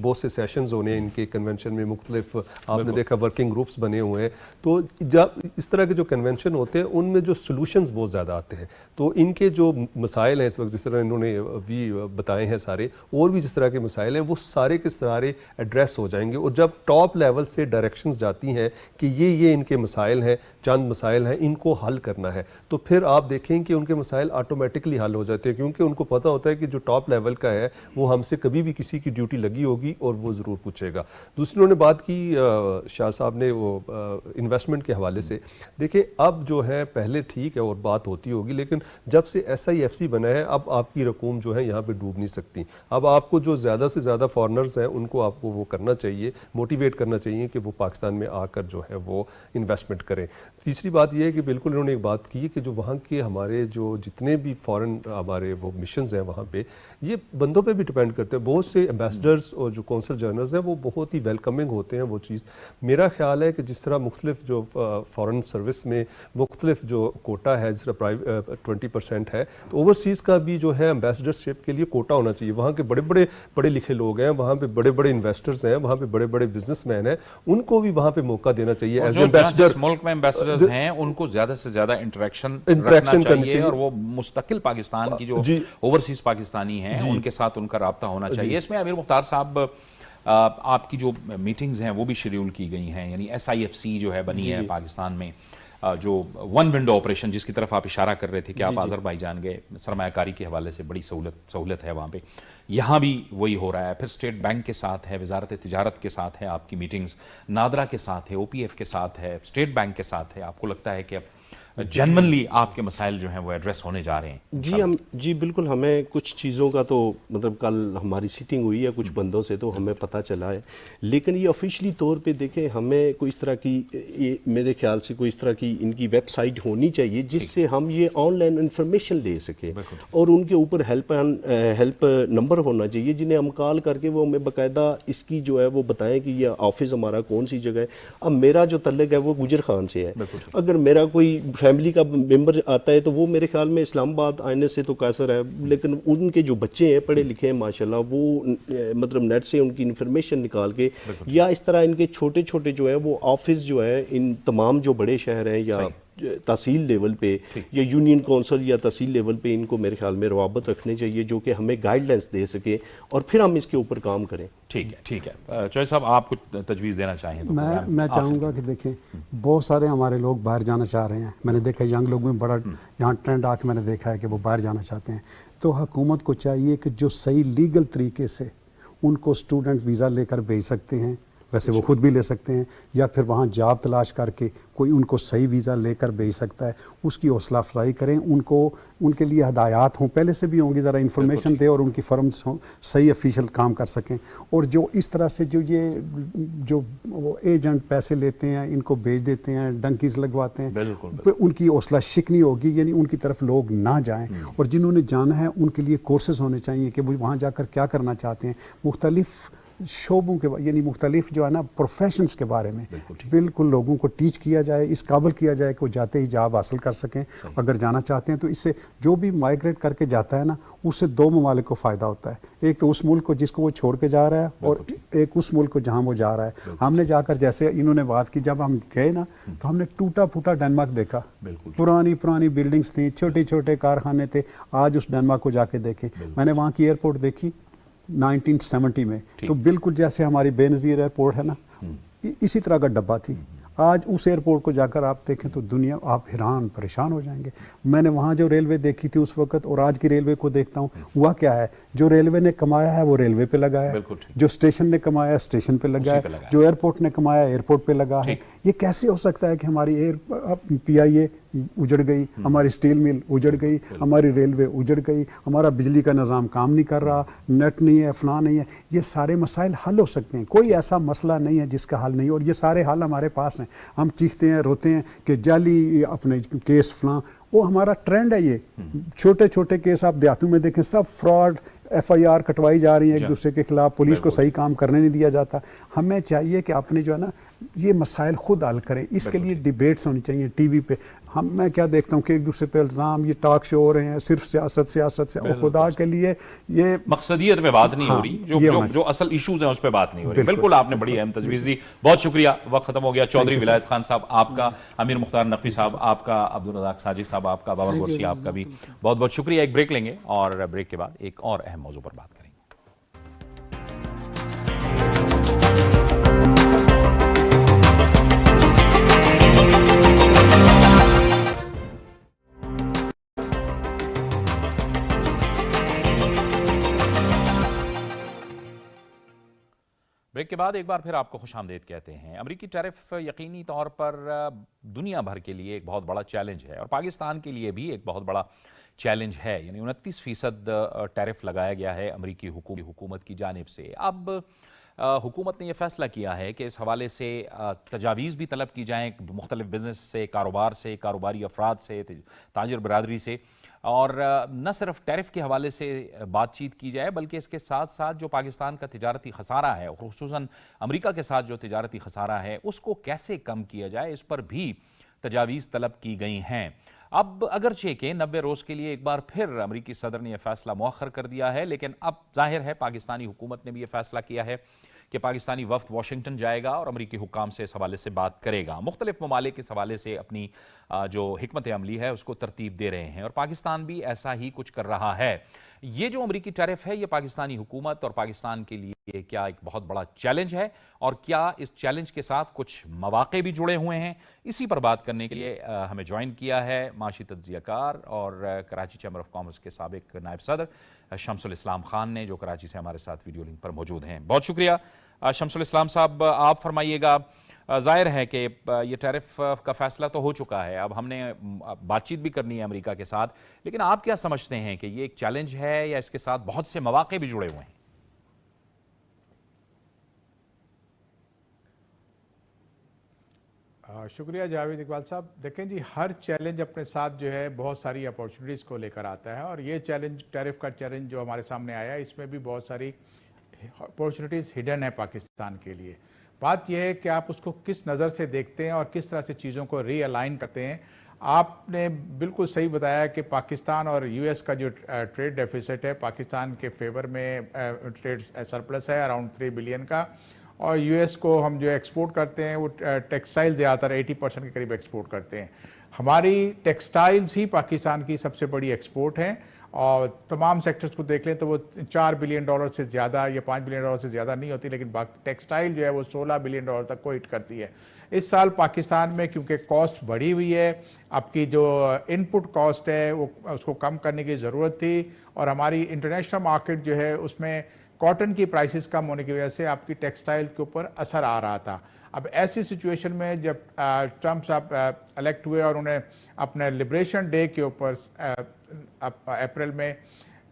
بہت سے سیشنز ہونے ہیں ان کے کنونشن میں، مختلف آپ نے دیکھا ورکنگ گروپس بنے ہوئے ہیں. تو جب اس طرح کے جو کنونشن ہوتے ہیں ان میں جو سلوشنز بہت زیادہ آتے ہیں. تو ان کے جو مسائل ہیں اس وقت، جس طرح انہوں نے بھی بتائے ہیں سارے، اور بھی جس طرح کے مسائل ہیں، وہ سارے کے سارے ایڈریس ہو جائیں گے. اور جب ٹاپ لیول سے ڈائریکشنز جاتی ہیں کہ یہ ان کے مسائل ہیں، چند مسائل ہیں، ان کو حل کرنا ہے، تو پھر آپ دیکھیں کہ ان کے مسائل آٹومیٹکلی حل ہو جاتے ہیں، کیونکہ ان کو پتہ ہوتا ہے کہ جو ٹاپ لیول کا ہے وہ ہم سے کبھی بھی کسی کی ڈیوٹی لگی ہوگی اور وہ ضرور پوچھے گا. دوسری انہوں نے بات کی شاہ صاحب نے وہ انویسٹمنٹ کے حوالے سے. دیکھیں اب جو ہے پہلے ٹھیک ہے اور بات ہوتی ہوگی، لیکن جب سے SIFC بنا ہے اب آپ کی رقوم جو ہے یہاں پہ ڈوب نہیں سکتی. اب آپ کو جو زیادہ سے زیادہ فارنرز ہیں ان کو آپ کو وہ کرنا چاہیے، موٹیویٹ کرنا چاہیے کہ وہ پاکستان میں آ کر جو ہے وہ انویسٹمنٹ کریں. تیسری بات یہ ہے کہ بالکل انہوں نے ایک بات کی کہ جو وہاں کے ہمارے جو جتنے بھی فارن ہمارے وہ مشنز ہیں وہاں پہ، یہ بندوں پہ بھی ڈیپینڈ کرتے ہیں. بہت سے ایمبیسڈرز اور جو کونسل جنرلز ہیں وہ بہت ہی ویلکمنگ ہوتے ہیں. وہ چیز میرا خیال ہے کہ جس طرح مختلف جو فارن سروس میں مختلف جو کوٹا ہے، جس طرح 20% ہے، تو اوورسیز کا بھی جو ہے ایمبیسڈرشپ کے لیے کوٹا ہونا چاہیے. وہاں کے بڑے بڑے پڑھے لکھے لوگ ہیں، وہاں پہ بڑے بڑے انویسٹرز ہیں، وہاں پہ بڑے بڑے بزنس مین ہیں، ان کو بھی وہاں پہ موقع دینا چاہیے ایز ایمبیسڈر. جس ملک میں ایمبیسڈرز ہیں ان کو زیادہ سے زیادہ انٹریکشن رکھنا چاہیے، اور وہ مستقل پاکستان کی جو اوورسیز پاکستانی ہیں ان کے ساتھ ان کا رابطہ ہونا چاہیے. اس میں امیر مختار صاحب آپ کی جو میٹنگز ہیں وہ بھی شیڈیول کی گئی ہیں، یعنی SIFC جو ہے بنی ہے پاکستان میں، جو ون ونڈو آپریشن جس کی طرف آپ اشارہ کر رہے تھے کہ آپ آذربائیجان گئے، سرمایہ کاری کے حوالے سے بڑی سہولت ہے وہاں پہ. یہاں بھی وہی ہو رہا ہے. پھر اسٹیٹ بینک کے ساتھ ہے، وزارت تجارت کے ساتھ ہے آپ کی میٹنگز، نادرا کے ساتھ ہے، OPF کے ساتھ ہے، اسٹیٹ بینک کے ساتھ ہے. آپ کو لگتا ہے کہ اب جنرلی آپ کے مسائل جو ہیں وہ ایڈریس ہونے جا رہے ہیں؟ جی بالکل. ہمیں کچھ چیزوں کا تو مطلب کل ہماری سیٹنگ ہوئی ہے کچھ بندوں سے، تو ہمیں پتہ چلا ہے، لیکن یہ آفیشلی طور پہ دیکھیں ہمیں کوئی اس طرح کی، میرے خیال سے کوئی اس طرح کی ان کی ویب سائٹ ہونی چاہیے جس سے ہم یہ آن لائن انفارمیشن لے سکیں، اور ان کے اوپر ہیلپ نمبر ہونا چاہیے جنہیں ہم کال کر کے وہ ہمیں باقاعدہ اس کی جو ہے وہ بتائیں کہ یہ آفس ہمارا کون سی جگہ ہے. اب میرا جو تعلق ہے وہ گجر خان سے ہے، اگر میرا کوئی فیملی کا ممبر آتا ہے تو وہ میرے خیال میں اسلام آباد آنے سے تو قیصر ہے، لیکن ان کے جو بچے ہیں پڑھے لکھے ہیں ماشاءاللہ، وہ مطلب نیٹ سے ان کی انفارمیشن نکال کے، یا اس طرح ان کے چھوٹے چھوٹے جو ہے وہ آفس جو ہے ان تمام جو بڑے شہر ہیں یا تحصیل لیول پہ یا یونین کونسل یا تحصیل لیول پہ، ان کو میرے خیال میں روابط رکھنے چاہیے جو کہ ہمیں گائیڈ لائنس دے سکے اور پھر ہم اس کے اوپر کام کریں. ٹھیک ہے. چوہے صاحب آپ کچھ تجویز دینا چاہیں تو میں چاہوں گا کہ دیکھیں بہت سارے ہمارے لوگ باہر جانا چاہ رہے ہیں. میں نے دیکھا ینگ لوگ میں بڑا یہاں ٹرینڈ آ کے میں نے دیکھا ہے کہ وہ باہر جانا چاہتے ہیں. تو حکومت کو چاہیے کہ جو صحیح لیگل طریقے سے ان کو اسٹوڈنٹ ویزا لے کر بھیج سکتے ہیں، ویسے وہ خود بھی لے سکتے ہیں، یا پھر وہاں جاب تلاش کر کے کوئی ان کو صحیح ویزا لے کر بھیج سکتا ہے، اس کی حوصلہ افزائی کریں. ان کے لیے ہدایات ہوں، پہلے سے بھی ہوں گی، ذرا انفارمیشن دے اور ان کی فرمز ہوں صحیح افیشل کام کر سکیں. اور جو اس طرح سے جو ایجنٹ پیسے لیتے ہیں ان کو بھیج دیتے ہیں، ڈنکیز لگواتے ہیں، ان کی حوصلہ شکنی ہوگی، یعنی ان کی طرف لوگ نہ جائیں. اور جنہوں نے جانا ہے ان کے لیے کورسز ہونے چاہیے کہ وہ وہاں جا کر کیا کرنا چاہتے ہیں، مختلف شعبوں کے، یعنی مختلف جو ہے نا پروفیشنز کے بارے میں بالکل لوگوں کو ٹیچ کیا جائے، اس قابل کیا جائے کہ وہ جاتے ہی جاب حاصل کر سکیں. اگر جانا چاہتے ہیں تو اس سے جو بھی مائیگریٹ کر کے جاتا ہے نا، اس سے دو ممالک کو فائدہ ہوتا ہے. ایک تو اس ملک کو جس کو وہ چھوڑ کے جا رہا ہے، اور ایک اس ملک کو جہاں وہ جا رہا ہے. ہم نے جا کر، جیسے انہوں نے بات کی، جب ہم گئے نا تو ہم نے ٹوٹا پھوٹا ڈنمارک دیکھا، پرانی بلڈنگز تھیں، چھوٹے چھوٹے کارخانے تھے. آج اس ڈنمارک کو جا کے دیکھیں. میں نے وہاں کی ایئرپورٹ دیکھی 1970 میں، تو بالکل جیسے ہماری بے نظیر ایئرپورٹ ہے نا، اسی طرح کا ڈبہ تھی. آج اس ایئرپورٹ کو جا کر آپ دیکھیں تو دنیا، آپ حیران پریشان ہو جائیں گے. میں نے وہاں جو ریلوے دیکھی تھی اس وقت اور آج کی ریلوے کو دیکھتا ہوں، ہوا کیا ہے، جو ریلوے نے کمایا ہے وہ ریلوے پہ لگا ہے، جو اسٹیشن نے کمایا ہے اسٹیشن پہ لگا ہے، جو ایئرپورٹ نے کمایا ہے ایئرپورٹ پہ لگا ہے. یہ کیسے ہو سکتا ہے کہ ہماری PIA اجڑ گئی، ہماری اسٹیل مل اجڑ گئی، ہماری ریلوے اجڑ گئی، ہمارا بجلی کا نظام کام نہیں کر رہا، نیٹ نہیں ہے، فلاں نہیں ہے. یہ سارے مسائل حل ہو سکتے ہیں، کوئی ایسا مسئلہ نہیں ہے جس کا حل نہیں، اور یہ سارے حل ہمارے پاس ہیں. ہم چیختے ہیں، روتے ہیں کہ جعلی اپنے کیس فلاں، وہ ہمارا ٹرینڈ ہے. یہ چھوٹے چھوٹے کیس آپ دیہاتوں میں دیکھیں، سب فراڈ، FIR کٹوائی جا رہی ہیں ایک دوسرے کے خلاف، پولیس کو صحیح کام کرنے نہیں دیا جاتا. ہمیں چاہیے کہ اپنے جو ہے نا یہ مسائل خود حل کریں. اس کے لیے ڈیبیٹس ہونی چاہیے ٹی وی پہ. میں کیا دیکھتا ہوں کہ ایک دوسرے پہ الزام، یہ ٹاک شو ہو رہے ہیں صرف سیاست سے، اور خدا کے لیے یہ مقصدیت پہ بات نہیں ہو رہی، جو اصل ایشوز ہیں اس پہ بات نہیں ہو رہی. بالکل آپ نے بڑی اہم تجویز دی، بہت شکریہ. وقت ختم ہو گیا. چودھری ولایت خان صاحب آپ کا، امیر مختار نقوی صاحب آپ کا، عبدالرزاق ساجد صاحب آپ کا، بابر گورسی آپ کا بھی بہت بہت شکریہ. ایک بریک لیں گے اور بریک کے بعد ایک اور اہم موضوع پر بات کریں گے. بریک کے بعد ایک بار پھر آپ کو خوش آمدید کہتے ہیں. امریکی ٹیرف یقینی طور پر دنیا بھر کے لیے ایک بہت بڑا چیلنج ہے اور پاکستان کے لیے بھی ایک بہت بڑا چیلنج ہے. یعنی 29% ٹیرف لگایا گیا ہے امریکی حکومت کی جانب سے. اب حکومت نے یہ فیصلہ کیا ہے کہ اس حوالے سے تجاویز بھی طلب کی جائیں مختلف بزنس سے، کاروبار سے، کاروباری افراد سے، تاجر برادری سے، اور نہ صرف ٹیرف کے حوالے سے بات چیت کی جائے بلکہ اس کے ساتھ ساتھ جو پاکستان کا تجارتی خسارہ ہے، خصوصاً امریکہ کے ساتھ جو تجارتی خسارہ ہے، اس کو کیسے کم کیا جائے، اس پر بھی تجاویز طلب کی گئی ہیں. اب اگرچہ کہ 90 روز کے لیے ایک بار پھر امریکی صدر نے یہ فیصلہ مؤخر کر دیا ہے، لیکن اب ظاہر ہے پاکستانی حکومت نے بھی یہ فیصلہ کیا ہے کہ پاکستانی وفد واشنگٹن جائے گا اور امریکی حکام سے اس حوالے سے بات کرے گا. مختلف ممالک اس حوالے سے اپنی جو حکمت عملی ہے اس کو ترتیب دے رہے ہیں اور پاکستان بھی ایسا ہی کچھ کر رہا ہے. یہ جو امریکی ٹیرف ہے یہ پاکستانی حکومت اور پاکستان کے لیے کیا ایک بہت بڑا چیلنج ہے اور کیا اس چیلنج کے ساتھ کچھ مواقع بھی جڑے ہوئے ہیں؟ اسی پر بات کرنے کے لیے ہمیں جوائن کیا ہے معاشی تجزیہ کار اور کراچی چیمبر آف کامرس کے سابق نائب صدر شمس الاسلام خان نے، جو کراچی سے ہمارے ساتھ ویڈیو لنک پر موجود ہیں. بہت شکریہ شمس الاسلام صاحب. آپ فرمائیے گا، ظاہر ہے کہ یہ ٹیرف کا فیصلہ تو ہو چکا ہے، اب ہم نے بات چیت بھی کرنی ہے امریکہ کے ساتھ، لیکن آپ کیا سمجھتے ہیں کہ یہ ایک چیلنج ہے یا اس کے ساتھ بہت سے مواقع بھی جڑے ہوئے ہیں؟ شکریہ جاوید اقبال صاحب. دیکھیں جی، ہر چیلنج اپنے ساتھ جو ہے بہت ساری اپارچونیٹیز کو لے کر آتا ہے، اور یہ چیلنج، ٹیرف کا چیلنج جو ہمارے سامنے آیا ہے، اس میں بھی بہت ساری اپارچونیٹیز ہڈن ہے پاکستان کے لیے. بات یہ ہے کہ آپ اس کو کس نظر سے دیکھتے ہیں اور کس طرح سے چیزوں کو ری الائن کرتے ہیں. آپ نے بالکل صحیح بتایا کہ پاکستان اور یو ایس کا جو ٹریڈ ڈیفیسٹ ہے، پاکستان کے فیور میں ٹریڈ سرپلس ہے اراؤنڈ 3 بلین کا، اور یو ایس کو ہم جو ایکسپورٹ کرتے ہیں وہ ٹیکسٹائل زیادہ تر 80% کے قریب ایکسپورٹ کرتے ہیں. ہماری ٹیکسٹائلز ہی پاکستان کی سب سے بڑی ایکسپورٹ ہیں، اور تمام سیکٹرز کو دیکھ لیں تو وہ $4 بلین سے زیادہ یا $5 بلین سے زیادہ نہیں ہوتی، لیکن ٹیکسٹائل جو ہے وہ $16 بلین تک کو ہٹ کرتی ہے. اس سال پاکستان میں کیونکہ کاسٹ بڑھی ہوئی ہے، آپ کی جو ان پٹ کاسٹ ہے وہ اس کو کم کرنے کی ضرورت تھی، اور ہماری انٹرنیشنل مارکیٹ جو ہے اس میں کاٹن کی پرائسز کم ہونے کی وجہ سے آپ کی ٹیکسٹائل کے اوپر اثر آ رہا تھا. اب ایسی سچویشن میں جب ٹرمپ صاحب الیکٹ ہوئے اور انہیں اپنے لبریشن ڈے کے اوپر اپریل میں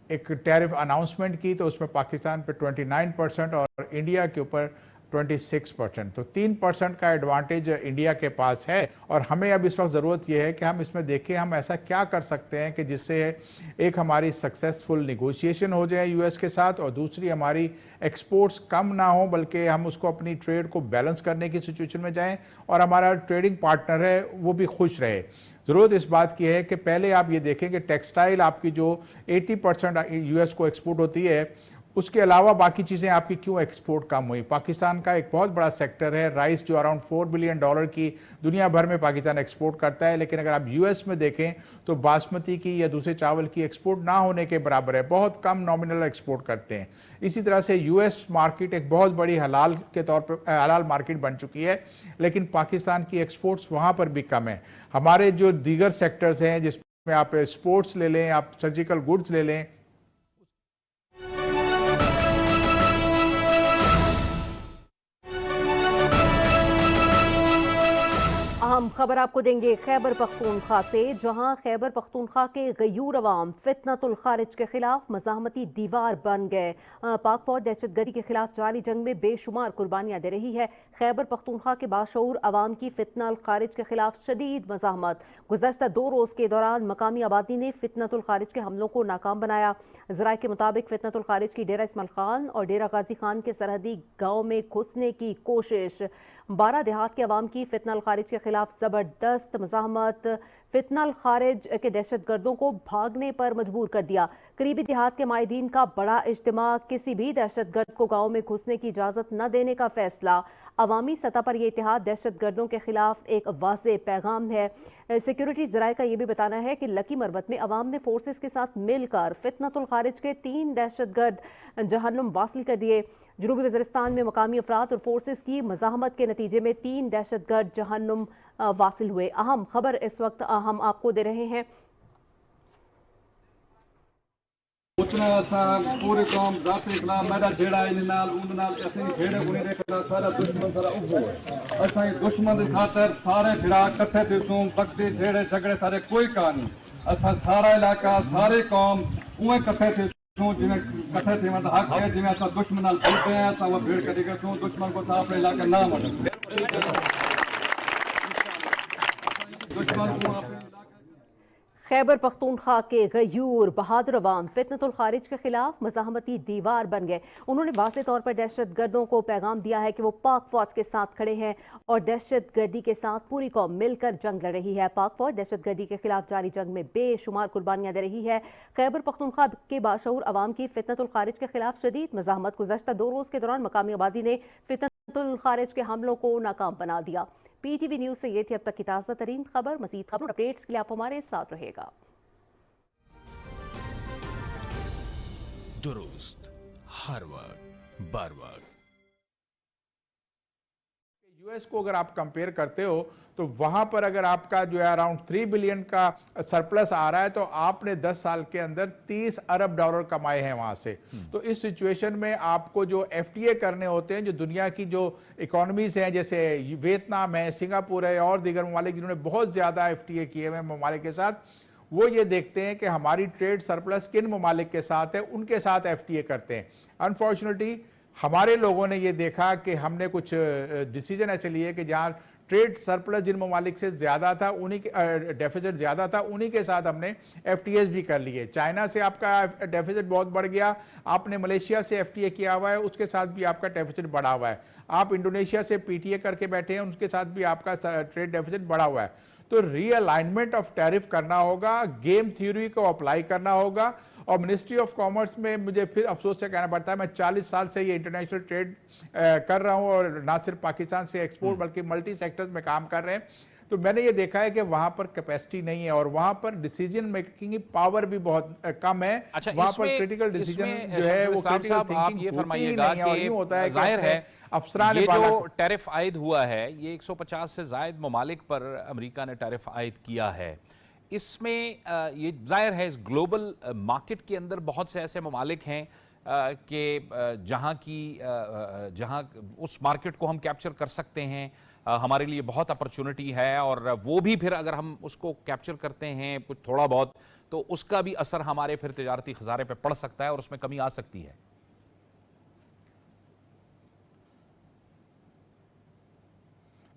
ایک ٹیرف اناؤنسمنٹ کی، تو اس میں پاکستان پہ 29% اور انڈیا کے اوپر 26%، تو 3% کا ایڈوانٹیج انڈیا کے پاس ہے. اور ہمیں اب اس وقت ضرورت یہ ہے کہ ہم اس میں دیکھیں ہم ایسا کیا کر سکتے ہیں کہ جس سے ایک ہماری سکسیسفل نیگوشیشن ہو جائے یو ایس کے ساتھ، اور دوسری ہماری ایکسپورٹس کم نہ ہوں بلکہ ہم اس کو اپنی ٹریڈ کو بیلنس کرنے کی سچویشن میں جائیں اور ہمارا ٹریڈنگ پارٹنر ہے وہ بھی خوش رہے. ضرورت اس بات کی ہے کہ پہلے آپ یہ دیکھیں کہ ٹیکسٹائل آپ کی جو 80% یو ایس کو ایکسپورٹ ہوتی ہے، اس کے علاوہ باقی چیزیں آپ کی کیوں ایکسپورٹ کم ہوئی. پاکستان کا ایک بہت بڑا سیکٹر ہے رائس، جو اراؤنڈ $4 بلین کی دنیا بھر میں پاکستان ایکسپورٹ کرتا ہے، لیکن اگر آپ یو ایس میں دیکھیں تو باسمتی کی یا دوسرے چاول کی ایکسپورٹ نہ ہونے کے برابر ہے، بہت کم نامنل ایکسپورٹ کرتے ہیں. اسی طرح سے یو ایس مارکیٹ ایک بہت بڑی حلال کے طور پر حلال مارکیٹ بن چکی ہے، لیکن پاکستان کی ایکسپورٹس وہاں پر بھی کم ہیں. ہمارے جو دیگر سیکٹرز ہیں جس میں آپ اسپورٹس لے لیں، آپ سرجیکل گڈز لے لیں، اہم خبر آپ کو دیں گے خیبر پختونخوا سے، جہاں خیبر پختونخوا کے غیور عوام فتنۃ الخارج کے خلاف مزاحمتی دیوار بن گئے. پاک فوج دہشت گردی کے خلاف جاری جنگ میں بے شمار قربانیاں دے رہی ہے. خیبر پختونخوا کے باشعور عوام کی فتنہ الخارج کے خلاف شدید مزاحمت. گزشتہ 2 روز کے دوران مقامی آبادی نے فتنۃ الخارج کے حملوں کو ناکام بنایا. ذرائع کے مطابق فتنۃ الخارج کی ڈیرہ اسماعیل خان اور ڈیرہ غازی خان کے سرحدی گاؤں میں گھسنے کی کوشش. 12 دیہات کے عوام کی فتنہ الخارج کے خلاف زبردست مزاحمت فتنہ الخارج کے دہشت گردوں کو بھاگنے پر مجبور کر دیا۔ قریبی دیہات کے مائدین کا بڑا اجتماع، کسی بھی دہشت گرد کو گاؤں میں گھسنے کی اجازت نہ دینے کا فیصلہ۔ عوامی سطح پر یہ اتحاد دہشت گردوں کے خلاف ایک واضح پیغام ہے۔ سیکیورٹی ذرائع کا یہ بھی بتانا ہے کہ لکی مربت میں عوام نے فورسز کے ساتھ مل کر فتنۃ الخارج کے 3 دہشت گرد جہنم واصل کر دیے۔ جنوبی وزیرستان میں مقامی افراد اور فورسز کی مزاحمت کے نتیجے میں 3 دہشت گرد جہنم واصل ہوئے۔ اہم خبر اس وقت ہم آپ کو دے رہے ہیں۔ اتنا پورے قوم ذات اخلاق میرا جھیڑا نال اون نال اسی جھیڑے کو نہیں دیکھدا سارا دشمن سارا اوبو ہے اساں دشمن دی خاطر سارے بھڑا اکٹھے تھے سوں بکتے جھیڑے جھگڑے سارے کوئی کہانی اساں سارا علاقہ سارے قوم اوے اکٹھے تھے سوں جویں اکٹھے تھے مطلب حق ہے جویں اساں دشمن نال بھڑتے ہیں اساں وہ بھیڑ کر کے سوں دشمن کو صاف علاقہ نہ مڑے دشمن کو خیبر پختونخوا کے غیور بہادر عوام فتنۃ الخارج کے خلاف مزاحمتی دیوار بن گئے۔ انہوں نے واضح طور پر دہشت گردوں کو پیغام دیا ہے کہ وہ پاک فوج کے ساتھ کھڑے ہیں اور دہشت گردی کے ساتھ پوری قوم مل کر جنگ لڑ رہی ہے۔ پاک فوج دہشت گردی کے خلاف جاری جنگ میں بے شمار قربانیاں دے رہی ہے۔ خیبر پختونخوا کے باشعور عوام کی فتنۃ الخارج کے خلاف شدید مزاحمت گزشتہ 2 روز کے دوران مقامی آبادی نے فتنۃ الخارج کے حملوں کو ناکام بنا دیا۔ پی ٹی وی نیوز سے یہ تھی اب تک کی تازہ ترین خبر۔ مزید خبروں اور اپڈیٹس کے لیے آپ ہمارے ساتھ رہے گا۔ درست ہر وقت بر وقت یو ایس کو اگر آپ کمپیئر کرتے ہو تو وہاں پر اگر آپ کا جو ہے اراؤنڈ 3 بلین کا سرپلس آ رہا ہے تو آپ نے 10 سال کے اندر 30 ارب ڈالر کمائے ہیں وہاں سے۔ تو اس سچویشن میں آپ کو جو ایف ٹی اے کرنے ہوتے ہیں، جو دنیا کی جو اکانومیز ہیں جیسے ویتنام ہے، سنگاپور ہے اور دیگر ممالک جنہوں نے بہت زیادہ ایف ٹی اے کیے ہوئے ممالک کے ساتھ، وہ یہ دیکھتے ہیں کہ ہماری ٹریڈ سرپلس کن ممالک کے ساتھ ہے، ان کے ساتھ ایف ٹی اے کرتے ہیں۔ انفارچونیٹلی ہمارے لوگوں نے یہ دیکھا کہ ہم نے کچھ ڈیسیجن ایسے لیے کہ جہاں ٹریڈ سرپلس جن ممالک سے زیادہ تھا، انہی کے ڈیفیسٹ زیادہ تھا، انہی کے ساتھ ہم نے ایف ٹی ایز بھی کر لیے۔ چائنا سے آپ کا ڈیفیسٹ بہت بڑھ گیا، آپ نے ملیشیا سے ایف ٹی اے کیا ہوا ہے، اس کے ساتھ بھی آپ کا ڈیفیسٹ بڑھا ہوا ہے۔ آپ انڈونیشیا سے پی ٹی اے کر کے بیٹھے ہیں، اس کے ساتھ بھی آپ کا ٹریڈ ڈیفیسٹ بڑھا ہوا ہے۔ تو ری الائنمنٹ آف ٹیرف کرنا ہوگا، گیم تھیوری کو اپلائی کرنا ہوگا۔ اور منسٹری آف کامرس میں مجھے پھر افسوس سے کہنا پڑتا ہے، میں 40 سال سے یہ انٹرنیشنل ٹریڈ کر رہا ہوں اور نہ صرف پاکستان سے ایکسپورٹ بلکہ ملٹی سیکٹرز میں کام کر رہے ہیں، تو میں نے یہ دیکھا ہے کہ وہاں پر کیپیسٹی نہیں ہے اور وہاں پر ڈیسیجن میکنگ پاور بھی بہت کم ہے۔ وہاں پر کریٹیکل ڈیسیجن جو ہے وہ کریٹیکل تھنکنگ ہوتی ہی نہیں ہے اور یوں ہوتا ہے کہ افسران یہ جو ٹیرف عائد ہوا ہے، یہ 150 سے زائد ممالک پر امریکہ نے ٹیرف عائد کیا ہے۔ اس میں یہ ظاہر ہے اس گلوبل مارکیٹ کے اندر بہت سے ایسے ممالک ہیں کہ جہاں اس مارکیٹ کو ہم کیپچر کر سکتے ہیں، ہمارے لیے بہت اپرچونٹی ہے، اور وہ بھی پھر اگر ہم اس کو کیپچر کرتے ہیں کچھ تھوڑا بہت تو اس کا بھی اثر ہمارے پھر تجارتی خزارے پہ پڑ سکتا ہے اور اس میں کمی آ سکتی ہے۔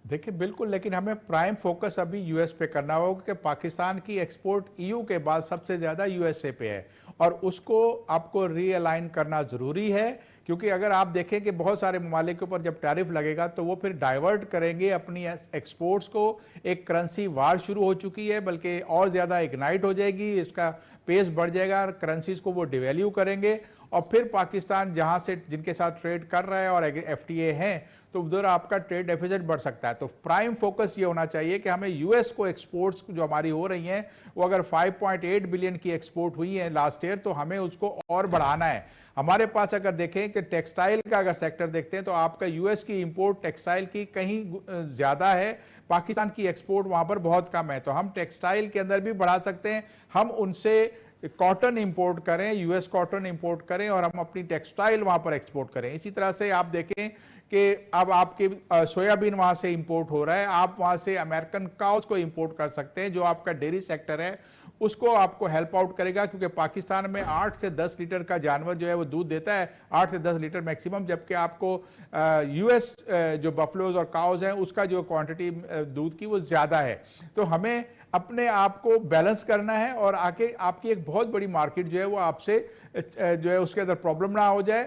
دیکھیں بالکل، لیکن ہمیں پرائم فوکس ابھی یو ایس پہ کرنا ہوگا کہ پاکستان کی ایکسپورٹ ای یو کے بعد سب سے زیادہ یو ایس اے پہ ہے اور اس کو آپ کو ری الائن کرنا ضروری ہے، کیونکہ اگر آپ دیکھیں کہ بہت سارے ممالک کے اوپر جب ٹیرف لگے گا تو وہ پھر ڈائیورٹ کریں گے اپنی ایکسپورٹس کو۔ ایک کرنسی وار شروع ہو چکی ہے، بلکہ اور زیادہ اگنائٹ ہو جائے گی، اس کا پیس بڑھ جائے گا، کرنسیز کو وہ ڈیویلیو کریں گے اور پھر پاکستان جہاں سے جن کے ساتھ ٹریڈ کر رہا ہے اور ایف ٹی اے ہیں تو ادھر آپ کا ٹریڈ ڈیفیسٹ بڑھ سکتا ہے۔ تو پرائم فوکس یہ ہونا چاہیے کہ ہمیں یو ایس کو ایکسپورٹس جو ہماری ہو رہی ہیں وہ اگر 5.8 بلین کی ایکسپورٹ ہوئی ہیں لاسٹ ایئر تو ہمیں اس کو اور بڑھانا ہے۔ ہمارے پاس اگر دیکھیں کہ ٹیکسٹائل کا اگر سیکٹر دیکھتے ہیں تو آپ کا یو ایس کی امپورٹ ٹیکسٹائل کی کہیں زیادہ ہے، پاکستان کی ایکسپورٹ وہاں پر بہت کم ہے، تو ہم ٹیکسٹائل کے اندر بھی بڑھا سکتے ہیں۔ ہم ان سے کاٹن امپورٹ کریں، یو ایس کاٹن امپورٹ کریں اور ہم اپنی ٹیکسٹائل وہاں پر ایکسپورٹ کریں۔ اسی طرح سے آپ دیکھیں کہ اب آپ کے سویابین وہاں سے امپورٹ ہو رہا ہے، آپ وہاں سے امریکن کاؤز کو امپورٹ کر سکتے ہیں، جو آپ کا ڈیری سیکٹر ہے اس کو آپ کو ہیلپ آؤٹ کرے گا، کیونکہ پاکستان میں 8 سے 10 لیٹر کا جانور جو ہے وہ دودھ دیتا ہے، 8 سے 10 لیٹر میکسیمم، جبکہ آپ کو یو ایس جو بفلوز اور کاؤز ہیں اس کا جو کوانٹٹی دودھ کی وہ زیادہ ہے۔ تو ہمیں اپنے آپ کو بیلنس کرنا ہے اور آگے آپ کی ایک بہت بڑی مارکیٹ جو ہے وہ آپ سے جو ہے اس کے اندر پرابلم نہ ہو جائے۔